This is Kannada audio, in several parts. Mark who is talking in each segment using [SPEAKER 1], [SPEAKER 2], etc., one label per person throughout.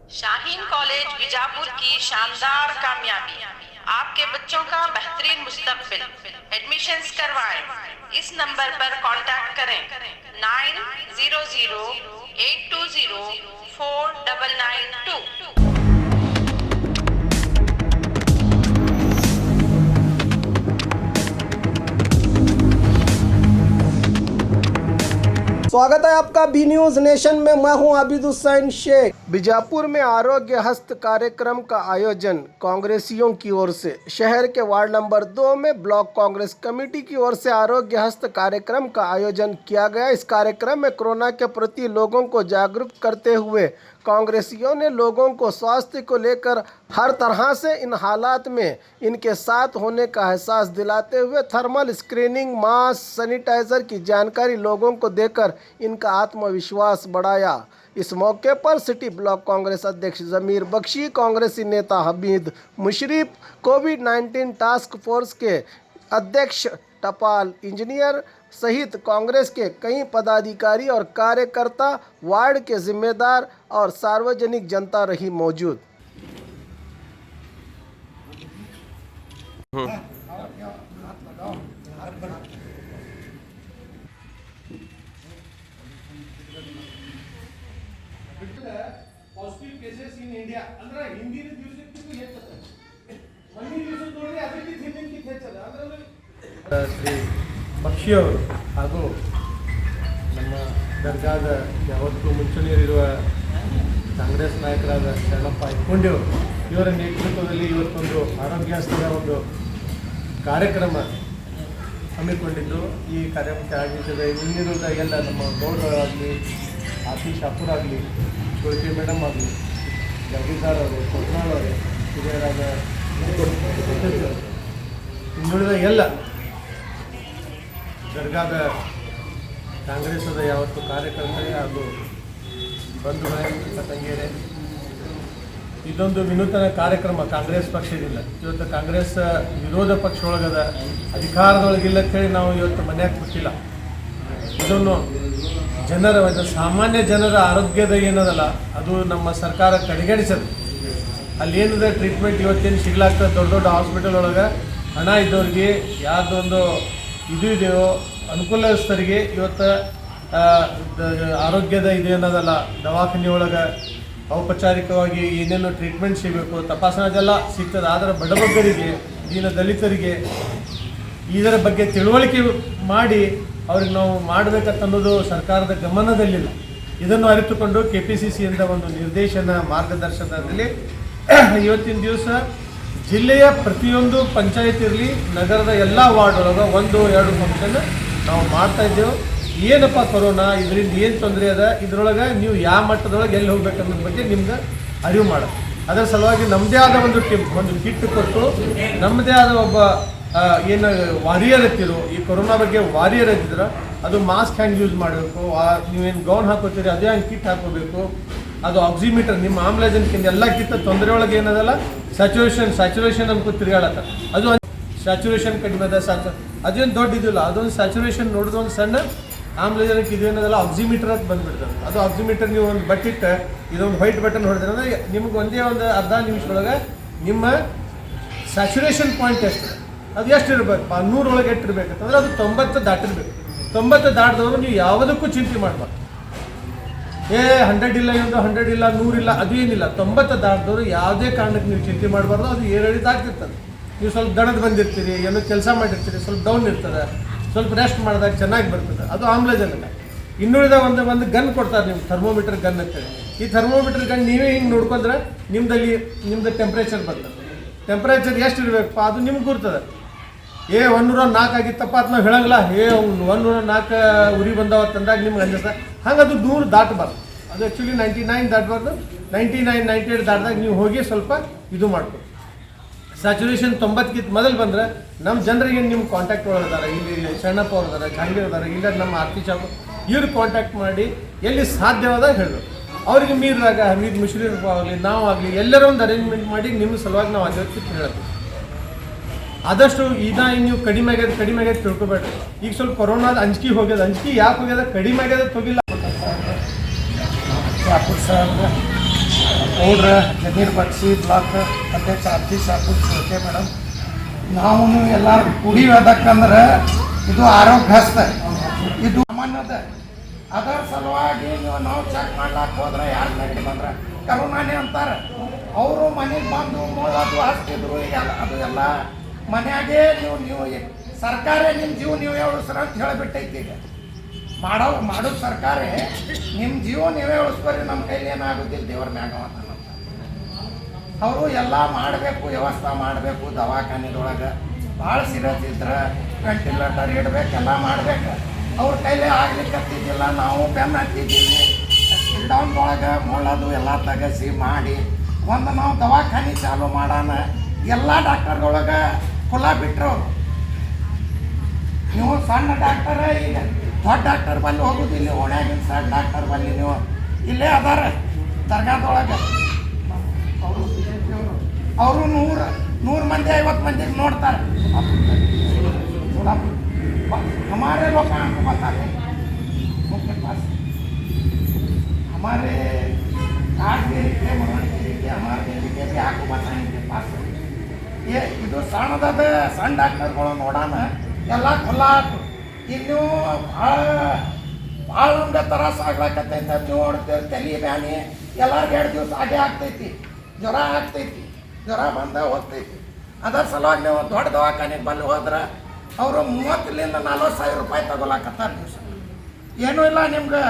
[SPEAKER 1] शाहीन कॉलेज बीजापुर की शानदार कामयाबी, आपके बच्चों का बेहतरीन मुस्तकबिल। एडमिशन्स करवाएं। इस नंबर पर कांटेक्ट करें 9008204992।
[SPEAKER 2] स्वागत है आपका बी न्यूज नेशन में। मैं हूं आबिद हुसैन शेख। बीजापुर में आरोग्य हस्त कार्यक्रम का आयोजन कांग्रेसियों की ओर से। शहर के वार्ड नंबर 2 में ब्लॉक कांग्रेस कमेटी की ओर से आरोग्य हस्त कार्यक्रम का आयोजन किया गया। इस कार्यक्रम में कोरोना के प्रति लोगों को जागरूक करते हुए कांग्रेसियों ने लोगों को स्वास्थ्य को लेकर हर तरह से इन हालात में इनके साथ होने का एहसास दिलाते हुए थर्मल स्क्रीनिंग, मास्क, सैनिटाइजर की जानकारी लोगों को देकर इनका आत्मविश्वास बढ़ाया। इस मौके पर सिटी ब्लॉक कांग्रेस अध्यक्ष जमीर बख्शी, कांग्रेसी नेता हमीद मुशर्रफ, कोविड-19 टास्क फोर्स के अध्यक्ष टपाल इंजीनियर सहित कांग्रेस के कई पदाधिकारी और कार्यकर्ता, वार्ड के जिम्मेदार और सार्वजनिक जनता रही मौजूद।
[SPEAKER 3] पॉजिटिव केसेस इन इंडिया ಅಂದ್ರೆ ಹಿಂದಿನ ದಿವಸಕ್ಕಿಂತ ಹೆಚ್ಚುತ್ತೆ. ಮೊನ್ನೆ ದಿವಸ ನೋಡಿದ್ರೆ ಅದಕ್ಕಿಂತ ಹಿಂದಿನಕ್ಕಿಂತ ಹೆಚ್ಚದ. ಅದರಲ್ಲಿ ಶ್ರೀ ಬಕ್ಷಿ ಅವರು ಹಾಗೂ ನಮ್ಮ ದರ್ಗಾದ ಯಾವತ್ತೂ ಮುಂಚೂಣಿಯಲ್ಲಿರುವ ಕಾಂಗ್ರೆಸ್ ನಾಯಕರಾದ ಶರಣಪ್ಪ ಇಟ್ಕೊಂಡಿಯವರು ಇವರ ನೇತೃತ್ವದಲ್ಲಿ ಇವತ್ತೊಂದು ಆರೋಗ್ಯಸ್ಥದ ಒಂದು ಕಾರ್ಯಕ್ರಮ ಹಮ್ಮಿಕೊಂಡಿದ್ದು ಈ ಕಾರ್ಯಕ್ರಮಕ್ಕೆ ಆಗಮಿಸಿದ ಮುಂದಿನ ಎಲ್ಲ ನಮ್ಮ ಗೌಡರಾಗಲಿ, ಆಫೀಸ್ ಶಾಪುರ್ ಆಗಲಿ, ತುಳಸಿ ಮೇಡಮ್ ಆಗಲಿ, ಜಗದೀಶಾರ್ ಅವರು, ಕೊಟ್ನಾಳ್ ಅವರು, ಹಿರಿಯರಾದ ಇನ್ನುಳಿದ ಎಲ್ಲ ದರ್ಗಾದ ಕಾಂಗ್ರೆಸ್ಸದ ಯಾವತ್ತು ಕಾರ್ಯಕರ್ತರೇ ಹಾಗೂ ಬಂಧುಗಳೇ, ತಂಗಿಯರೇ, ಇದೊಂದು ವಿನೂತನ ಕಾರ್ಯಕ್ರಮ ಕಾಂಗ್ರೆಸ್ ಪಕ್ಷದಿಂದ. ಇವತ್ತು ಕಾಂಗ್ರೆಸ್ ವಿರೋಧ ಪಕ್ಷ ಒಳಗದ ಅಧಿಕಾರದೊಳಗಿಲ್ಲ ಅಂತೇಳಿ ನಾವು ಇವತ್ತು ಮನ್ಯಾಗ ಕೂತಿಲ್ಲ. ಇದನ್ನು ಜನರ ಸಾಮಾನ್ಯ ಜನರ ಆರೋಗ್ಯದ ಏನದಲ್ಲ ಅದು ನಮ್ಮ ಸರ್ಕಾರ ಕಡೆಗಣಿಸದು. ಅಲ್ಲಿ ಏನಿದೆ ಟ್ರೀಟ್ಮೆಂಟ್ ಇವತ್ತೇನು ಸಿಗ್ಲಾಗ್ತದೆ ದೊಡ್ಡ ದೊಡ್ಡ ಹಾಸ್ಪಿಟಲ್ ಒಳಗೆ ಹಣ ಇದ್ದವ್ರಿಗೆ ಯಾವುದೊಂದು ಇದು ಇದೆಯೋ ಅನುಕೂಲಸ್ಥರಿಗೆ ಇವತ್ತು ಆರೋಗ್ಯದ ಇದು ಏನದಲ್ಲ ದವಾಖಾನೆ ಒಳಗೆ ಔಪಚಾರಿಕವಾಗಿ ಏನೇನು ಟ್ರೀಟ್ಮೆಂಟ್ ಸಿಗಬೇಕು ತಪಾಸಣೆ ಅದೆಲ್ಲ ಸಿಗ್ತದೆ. ಆದರೆ ಬಡಬಗ್ಗರಿಗೆ, ದೀನ ದಲಿತರಿಗೆ ಇದರ ಬಗ್ಗೆ ತಿಳುವಳಿಕೆ ಮಾಡಿ ಅವ್ರಿಗೆ ನಾವು ಮಾಡಬೇಕಂತ ಅನ್ನೋದು ಸರ್ಕಾರದ ಗಮನದಲ್ಲಿಲ್ಲ. ಇದನ್ನು ಅರಿತುಕೊಂಡು KPCCಯಿಂದ ಒಂದು ನಿರ್ದೇಶನ ಮಾರ್ಗದರ್ಶನದಲ್ಲಿ ಇವತ್ತಿನ ದಿವಸ ಜಿಲ್ಲೆಯ ಪ್ರತಿಯೊಂದು ಪಂಚಾಯತ್ ಇರಲಿ, ನಗರದ ಎಲ್ಲ ವಾರ್ಡ್ ಒಳಗೆ 1-2 ಫಂಕ್ಷನ್ ನಾವು ಮಾಡ್ತಾಯಿದ್ದೆವು. ಏನಪ್ಪ ಕೊರೋನಾ, ಇದರಿಂದ ಏನು ತೊಂದರೆ ಅದ, ಇದರೊಳಗೆ ನೀವು ಯಾವ ಮಟ್ಟದೊಳಗೆ ಎಲ್ಲಿ ಹೋಗ್ಬೇಕನ್ನೋದ್ರ ಬಗ್ಗೆ ನಿಮ್ಗೆ ಅರಿವು ಮಾಡೋದು. ಅದರ ಸಲುವಾಗಿ ನಮ್ಮದೇ ಆದ ಒಂದು ಟೀಮ್, ಒಂದು ಕಿಟ್ ಕೊಟ್ಟು ನಮ್ಮದೇ ಆದ ಒಬ್ಬ ಏನು ವಾರಿಯರ್ ಎತ್ತಿರೋ, ಈ ಕೊರೋನಾ ಬಗ್ಗೆ ವಾರಿಯರ್ ಎತ್ತಿದ್ರೆ ಅದು ಮಾಸ್ಕ್ ಹ್ಯಾಂಗೆ ಯೂಸ್ ಮಾಡಬೇಕು, ನೀವೇನು ಗೌನ್ ಹಾಕೋತೀರಿ ಅದೇ ಹಂಗೆ ಕಿಟ್ ಹಾಕೋಬೇಕು, ಅದು ಆಕ್ಸಿಮೀಟರ್, ನಿಮ್ಮ ಆಮ್ಲಜನಕಿಂದ ಎಲ್ಲ ಕಿತ್ತ ತೊಂದರೆ ಒಳಗೆ ಏನದಲ್ಲ ಸ್ಯಾಚುರೇಷನ್ ಅನ್ಕೋ ತಿರುಗಾಡತ್ತ, ಅದು ಸ್ಯಾಚುರೇಷನ್ ಕಡಿಮೆ ಅದ, ಅದೇನು ದೊಡ್ಡ ಇದಿಲ್ಲ, ಅದೊಂದು ಸ್ಯಾಚುರೇಷನ್ ನೋಡಿದ ಒಂದು ಸಣ್ಣ ಆಮ್ಲಜನಕ ಇದು ಏನದಲ್ಲ ಆಕ್ಸಿಮೀಟರ್ ಅಂತ ಬಂದುಬಿಡ್ತದೆ. ಅದು ಆಕ್ಸಿಮೀಟರ್ ನೀವು ಒಂದು ಬಟ್ಟಿಟ್ಟು ಇದೊಂದು ವೈಟ್ ಬಟನ್ ಹೊಡೆದ್ರೆ ಅಂದರೆ ನಿಮ್ಗೆ ಒಂದೇ ಒಂದು ಅರ್ಧ ನಿಮಿಷದೊಳಗೆ ನಿಮ್ಮ ಸ್ಯಾಚುರೇಷನ್ ಪಾಯಿಂಟ್ ಎಷ್ಟು, ಅದು ಎಷ್ಟು ಇರಬೇಕು, 100 ಒಳಗೆ ಎಷ್ಟು ಇರಬೇಕಂತಂದ್ರೆ ಅದು 90 ದಾಟಿರ್ಬೇಕು. 90 ದಾಟಿದವರು ನೀವು ಯಾವುದಕ್ಕೂ ಚಿಂತೆ ಮಾಡಬಾರ್ದು. 100 ಇಲ್ಲ, 100 ಇಲ್ಲ, 100 ಇಲ್ಲ, ಅದು ಏನಿಲ್ಲ. 90 ದಾಟಿದವರು ಯಾವುದೇ ಕಾರಣಕ್ಕೆ ನೀವು ಚಿಂತೆ ಮಾಡಬಾರ್ದು. ಅದು ಏರಿದಾಗ್ತಿರ್ತದೆ. ನೀವು ಸ್ವಲ್ಪ ದಣದ ಬಂದಿರ್ತೀರಿ, ಏನೋ ಕೆಲಸ ಮಾಡಿರ್ತೀರಿ, ಸ್ವಲ್ಪ ಡೌನ್ ಇರ್ತದೆ, ಸ್ವಲ್ಪ ರೆಸ್ಟ್ ಮಾಡಿದಾಗ ಚೆನ್ನಾಗಿ ಬರ್ತದೆ, ಅದು ಆಮ್ಲಜನಕ. ಇನ್ನುಳಿದ ಒಂದು ಗನ್ ಕೊಡ್ತಾರೆ ನಿಮ್ಗೆ, ಥರ್ಮೋಮೀಟರ್ ಗನ್ ಅಂತೇಳಿ. ಈ ಥರ್ಮೋಮೀಟರ್ ಗನ್ ನೀವೇ ಹಿಂಗೆ ನೋಡ್ಕೊಂಡ್ರೆ ನಿಮ್ದು ಟೆಂಪ್ರೇಚರ್ ಬರ್ತದೆ. ಟೆಂಪ್ರೇಚರ್ ಎಷ್ಟು ಇರಬೇಕಪ್ಪ ಅದು ನಿಮ್ಗೆ ಗುರ್ತದೆ. 104 ಆಗಿತ್ತಪ್ಪ ಅಂತ ನಾವು ಹೇಳಂಗಿಲ್ಲ. 104 ಉರಿ ಬಂದವ ತಂದಾಗ ನಿಮ್ಗೆ ಅನ್ಸುತ್ತೆ. ಹಂಗೆ ಅದು 100 ದಾಟಬಾರ್ದು. ಅದು ಆ್ಯಕ್ಚುಲಿ 99 ದಾಟಬಾರ್ದು. 99, 98 ದಾಟಿದಾಗ ನೀವು ಹೋಗಿ ಸ್ವಲ್ಪ ಇದು ಮಾಡ್ಬೋದು. ಸ್ಯಾಚುರೇಷನ್ 90ಕ್ಕಿಂತ ಮೊದಲು ಬಂದರೆ ನಮ್ಮ ಜನರಿಗೆ ನಿಮ್ಮ ಕಾಂಟ್ಯಾಕ್ಟ್ ಒಳಗಿದ್ದಾರೆ, ಇಲ್ಲಿ ಶರಣಪ್ಪ ಅವ್ರು ಇದ್ದಾರೆ, ಜಾಂಗೀರ್ ಇದ್ದಾರೆ, ಇಲ್ಲ ನಮ್ಮ ಆರ್ತಿ ಶಾಪು, ಇವ್ರು ಕಾಂಟ್ಯಾಕ್ಟ್ ಮಾಡಿ ಎಲ್ಲಿ ಸಾಧ್ಯವಾದಾಗ ಹೇಳಬೇಕು. ಅವ್ರಿಗೆ ಮೀರಿದಾಗ ಹಮೀದ್ ಮುಶರ್ರಫ್ ಆಗಲಿ, ನಾವು ಆಗಲಿ, ಎಲ್ಲರೂ ಒಂದು ಅರೇಂಜ್ಮೆಂಟ್ ಮಾಡಿ ನಿಮ್ಮ ಸಲುವಾಗಿ ನಾವು ಅದೇ ಹೇಳಬೇಕು. ಆದಷ್ಟು ನೀವು ಕಡಿಮೆ ಆಗ್ಯದ ತಿಳ್ಕೊಬೇಡ್ರಿ. ಈಗ ಸ್ವಲ್ಪ ಕೊರೋನಾದ ಅಂಜಿಕೆ ಹೋಗ್ಯದ. ಅಂಜಿಕೆ ಯಾಕೆ ಹೋಗ್ಯದ, ಕಡಿಮೆ ಆಗ್ಯದ ಹೋಗಿಲ್ಲ.
[SPEAKER 4] ಶಾಪುರ್ ಸಾಹೇಬ್ರ ಗೌಡ್ರ ಜಮೀರ್ ಬಕ್ಷಿ ಬ್ಲಾಕ್ ಅಧ್ಯಕ್ಷ ಅಬ್ದೀಶ್ ಶಾಪುರ್ ಓಕೆ ಮೇಡಮ್. ನಾವು ಎಲ್ಲರೂ ಕುಡಿಯೋದಕ್ಕಂದ್ರೆ ಇದು ಆರೋಗ್ಯಸ್ಥ, ಇದು ಸಾಮಾನ್ಯದ. ಅದರ ಸಲುವಾಗಿ ನಾವು ಚೆಕ್ ಮಾಡ್ಲಾಕ್ ಹೋದ್ರೆ ಯಾರು ನೆಗಡಿ ಬಂದ್ರೆ ಕರೋನಾನೇ ಅಂತಾರೆ. ಅವರು ಮನೆಗೆ ಬಂದು ಅದು ಹಾಕ್ತಿದ್ರು. ಅದು ಎಲ್ಲ ಮನೆಯಾಗೆ ನೀವು ಸರ್ಕಾರ ನಿಮ್ಮ ಜೀವ ನೀವೇ ಉಳಿಸ್ರ ಅಂತ ಹೇಳಿಬಿಟ್ಟೈತಿ. ಈಗ ಮಾಡೋ ಸರ್ಕಾರ ನಿಮ್ಮ ಜೀವ ನೀವೇ ಉಳಿಸ್ಕೊರಿ, ನಮ್ಮ ಕೈಲಿ ಏನಾಗೋದಿಲ್ಲ, ದೇವ್ರ ಮ್ಯಾಗ ಅಂತ ಅವರು ಎಲ್ಲ ಮಾಡಬೇಕು, ವ್ಯವಸ್ಥೆ ಮಾಡಬೇಕು. ದವಾಖಾನೆದೊಳಗೆ ಭಾಳ ಸೀರಿಯಸ್ ಇದ್ರೆ ವೆಂಟಿಲೇಟರ್ ಇಡಬೇಕೆಲ್ಲ ಮಾಡಬೇಕು. ಅವ್ರ ಕೈಲೇ ಆಗ್ಲಿಕ್ಕತ್ತಿದ್ದಿಲ್ಲ, ನಾವು ಬೆನ್ನು ಹತ್ತಿದ್ದೀವಿ. ಲಾಕ್ಡೌನ್ದೊಳಗೆ ಮೊಳದು ಎಲ್ಲ ತೆಗೆಸಿ ಮಾಡಿ ಒಂದು ನಾವು ದವಾಖಾನೆ ಚಾಲು ಮಾಡೋಣ. ಎಲ್ಲ ಡಾಕ್ಟರ್ದೊಳಗೆ ಕುಲ ಬಿಟ್ಟರು. ನೀವು ಸಣ್ಣ ಡಾಕ್ಟರ ಈಗ ದೊಡ್ಡ ಡಾಕ್ಟರ್ ಬಲ್ಲಿ ಹೋಗೋದಿಲ್ಲ, ಓಣ್ಯಾಗಿನ ಸಣ್ಣ ಡಾಕ್ಟರ್ ಬಲ್ಲಿ ನೀವು ಇಲ್ಲೇ ಅದಾರ ದರ್ಗಾದೊಳಗೆ. ಅವರು 100 ಮಂದಿ 50 ಮಂದಿಗೆ ನೋಡ್ತಾರೆ. हमारे लोग आपको बताते हैं उनके पास हमारे कार्ड के लिए मनोरंजन के हमारे लिए भी आपको बताएंगे पास ये ಇದು ಸಣ್ಣ ಡಾಕ್ಟರ್ಗಳು ನೋಡೋಣ ಎಲ್ಲ ಖುಲ್ಲಾ ಇನ್ನು ಭಾಳ ನಮ್ಗೆ ತ್ರಾಸ ಆಗ್ಲಾಕತ್ತೈತೆ. ನೋಡ್ತೀವಿ ತಲೆ ಬ್ಯಾನಿ ಎಲ್ಲರಿಗೆ 2 ದಿವಸ ಹಾಗೆ ಆಗ್ತೈತಿ, ಜ್ವರ ಆಗ್ತೈತಿ, ಜ್ವರ ಬಂದ ಹೋಗ್ತೈತಿ. ಅದರ ಸಲುವಾಗಿ ನೀವು ದೊಡ್ಡ ದವಾಖಾನೆಗೆ ಬಲ್ಲಿ ಹೋದ್ರೆ ಅವರು 30,000 to 40,000 ರೂಪಾಯಿ ತಗೊಳಕತ್ತಾರೆ ದಿವಸ. ಏನೂ ಇಲ್ಲ, ನಿಮ್ಗೆ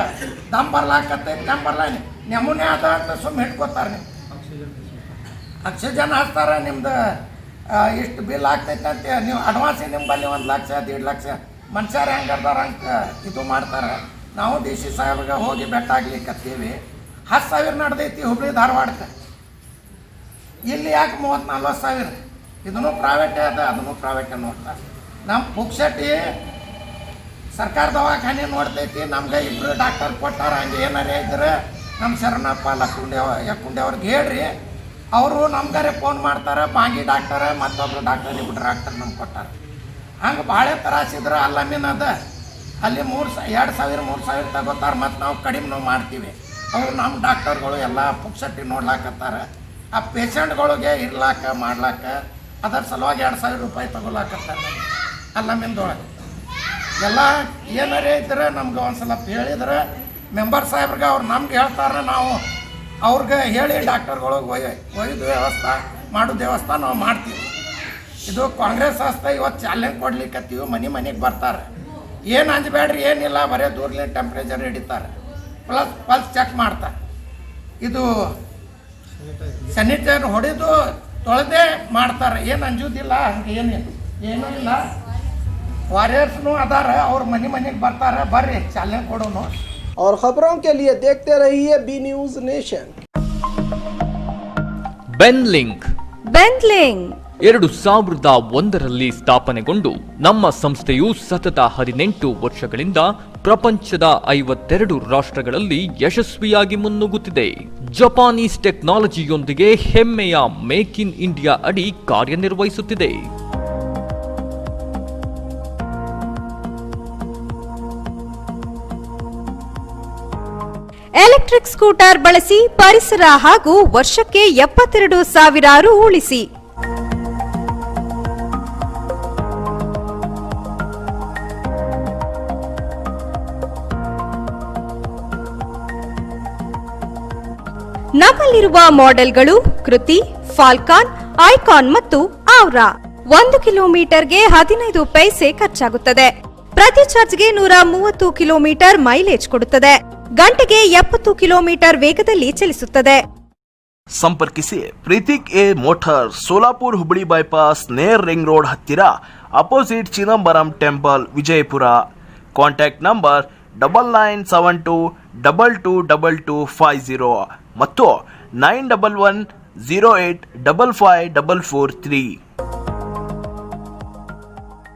[SPEAKER 4] ದಮ್ ಬರ್ಲಾಕತ್ತೈತಿ, ದಮ್ ಬರ್ಲ ನೆಮೂನೆ ಅದ ಅಂತ ಸುಮ್ಮನೆ ಇಟ್ಕೋತಾರೆ. ನೀವು ಆಕ್ಸಿಜನ್ ಹಾಕ್ತಾರೆ, ನಿಮ್ದು ಇಷ್ಟು ಬಿಲ್ ಆಗ್ತೈತೆ ಅಂತ ನೀವು ಅಡ್ವಾನ್ಸ್ ನಿಮ್ಮಲ್ಲಿ 1 ಲಕ್ಷ 1.5 ಲಕ್ಷ ಮನುಷ್ಯರು ಹೆಂಗರ್ದಾರ ಅಂತ ಇದು ಮಾಡ್ತಾರೆ. ನಾವು DC ಸಾಹೇಬ್ರಿಗೆ ಹೋಗಿ ಬೆಟ್ಟಾಗ್ಲಿಕ್ಕತ್ತೀವಿ. 10,000 ನಡೆದೈತಿ ಹುಬ್ಳಿ ಧಾರವಾಡಕ್ಕೆ. ಇಲ್ಲಿ ಯಾಕೆ 30,000-40,000? ಇದನ್ನು ಪ್ರೈವೇಟೇ ಅದ, ಅದನ್ನು ಪ್ರೈವೇಟೇ ನೋಡ್ತಾರೆ. ನಮ್ಮ ಪುಕ್ಷಟಿ ಸರ್ಕಾರ ದವಾಖಾನೆ ನೋಡ್ತೈತಿ. ನಮ್ಗೆ 2 ಡಾಕ್ಟರ್ ಕೊಟ್ಟಾರ. ಹಂಗೆ ಏನಾರೇ ಇದ್ರೆ ನಮ್ಮ ಶರಣಪ್ಪ ಯಕ್ಕುಂಡೆ ಅವ್ರಿಗೆ ಹೇಳ್ರಿ, ಅವರು ನಮ್ಗಾರೆ ಫೋನ್ ಮಾಡ್ತಾರೆ. ಬಾಂಗಿ ಡಾಕ್ಟರ್ ಮತ್ತೊಬ್ರು ಡಾಕ್ಟರ್ 2 ಡಾಕ್ಟರ್ ನಮ್ಗೆ ಕೊಟ್ಟಾರ. ಹಂಗೆ ಭಾಳ ತ್ರಾಸಿದ್ರೆ ಅಲ್ಲಮೀನು ಅದ, ಅಲ್ಲಿ 2,000-3,000 ತಗೋತಾರೆ. ಮತ್ತು ನಾವು ಕಡಿಮೆ ಮಾಡ್ತೀವಿ. ಅವರು ನಮ್ಮ ಡಾಕ್ಟರ್ಗಳು ಎಲ್ಲ ಪುಕ್ಷಟಿ ನೋಡ್ಲಾಕತ್ತಾರೆ. ಆ ಪೇಷಂಟ್ಗಳಿಗೆ ಇರ್ಲಾಕ ಮಾಡ್ಲಾಕ ಅದರ ಸಲುವಾಗಿ 2,000 ರೂಪಾಯಿ ತಗೊಳಕತ್ತಾರೆ. ಅಲ್ಲಮೀನ್ದೊಳಗೆ ಎಲ್ಲ ಏನಾರೇ ಇದ್ರೆ ನಮ್ಗೆ ಒಂದು ಸಲ ಹೇಳಿದ್ರೆ ಮೆಂಬರ್ ಸಾಹೇಬ್ರಿಗೆ ಅವ್ರು ನಮ್ಗೆ ಹೇಳ್ತಾರೆ. ನಾವು ಅವ್ರಿಗೆ ಹೇಳಿ ಡಾಕ್ಟರ್ಗಳಿಗೆ ಒಯ್ದು ವ್ಯವಸ್ಥೆ ಮಾಡೋದು ವ್ಯವಸ್ಥೆ ನಾವು ಮಾಡ್ತೀವಿ. ಇದು ಕಾಂಗ್ರೆಸ್ ಸಂಸ್ಥೆ ಇವತ್ತು ಚಾಲೆಂಜ್ ಕೊಡ್ಲಿಕ್ಕತ್ತೀವಿ. ಮನೆಗೆ ಬರ್ತಾರೆ, ಏನು ಅಂಜಬೇಡ್ರಿ, ಏನಿಲ್ಲ, ಬರೀ ದೂರಲೇ ಟೆಂಪ್ರೇಚರ್ ಹಿಡಿತಾರೆ, ಪಲ್ಸ್ ಚೆಕ್ ಮಾಡ್ತಾರೆ. ಇದು ಸ್ಯಾನಿಟೈಸರ್ ಹೊಡೆದು ತೊಳೆದೇ ಮಾಡ್ತಾರೆ. ಏನು ಅಂಜುದಿಲ್ಲ, ಹಂಗೆ ಏನೂ ಇಲ್ಲ. ವಾರಿಯರ್ಸ್ನು ಅದಾರ, ಅವ್ರ ಮನೆಗೆ ಬರ್ತಾರೆ. ಬರ್ರಿ ಚಾಲೆಂಜ್ ಕೊಡೋನು.
[SPEAKER 2] और खबरों के लिए देखते रहिए बी न्यूज नेशन.
[SPEAKER 5] ಬೆನ್ಲಿಂಕ್ 2001ರಲ್ಲಿ ಸ್ಥಾಪನೆಗೊಂಡು ನಮ್ಮ ಸಂಸ್ಥೆಯು ಸತತ 18 ವರ್ಷಗಳಿಂದ ಪ್ರಪಂಚದ 52 ರಾಷ್ಟ್ರಗಳಲ್ಲಿ ಯಶಸ್ವಿಯಾಗಿ ಮುನ್ನುಗ್ಗುತ್ತಿದೆ. ಜಪಾನೀಸ್ ಟೆಕ್ನಾಲಜಿಯೊಂದಿಗೆ ಹೆಮ್ಮೆಯ ಮೇಕ್ ಇನ್ ಇಂಡಿಯಾ ಅಡಿ ಕಾರ್ಯನಿರ್ವಹಿಸುತ್ತಿದೆ.
[SPEAKER 6] ಎಲೆಕ್ಟ್ರಿಕ್ ಸ್ಕೂಟರ್ ಬಳಸಿ ಪರಿಸರ ಹಾಗೂ ವರ್ಷಕ್ಕೆ 72,000 ರು ಉಳಿಸಿ. ನಮ್ಮಲ್ಲಿರುವ ಮಾಡೆಲ್ಗಳು ಕೃತಿ, ಫಾಲ್ಕಾನ್, ಐಕಾನ್ ಮತ್ತು ಆವ್ರಾ. 1 ಕಿಲೋಮೀಟರ್ಗೆ 15 ಪೈಸೆ ಖರ್ಚಾಗುತ್ತದೆ. ಪ್ರತಿ ಚಾರ್ಜ್ಗೆ 130 ಕಿಲೋಮೀಟರ್ ಮೈಲೇಜ್ ಕೊಡುತ್ತದೆ. ಗಂಟೆಗೆ 70 ಕಿಲೋಮೀಟರ್ ವೇಗದಲ್ಲಿ ಚಲಿಸುತ್ತದೆ.
[SPEAKER 7] ಸಂಪರ್ಕಿಸಿ Preethik A motor, Solapur Hubli bypass, near ring road ಹತ್ತಿರ, opposite Chidambaram temple, Vijayapura. Contact number 9972222250 ಮತ್ತು 9110855543.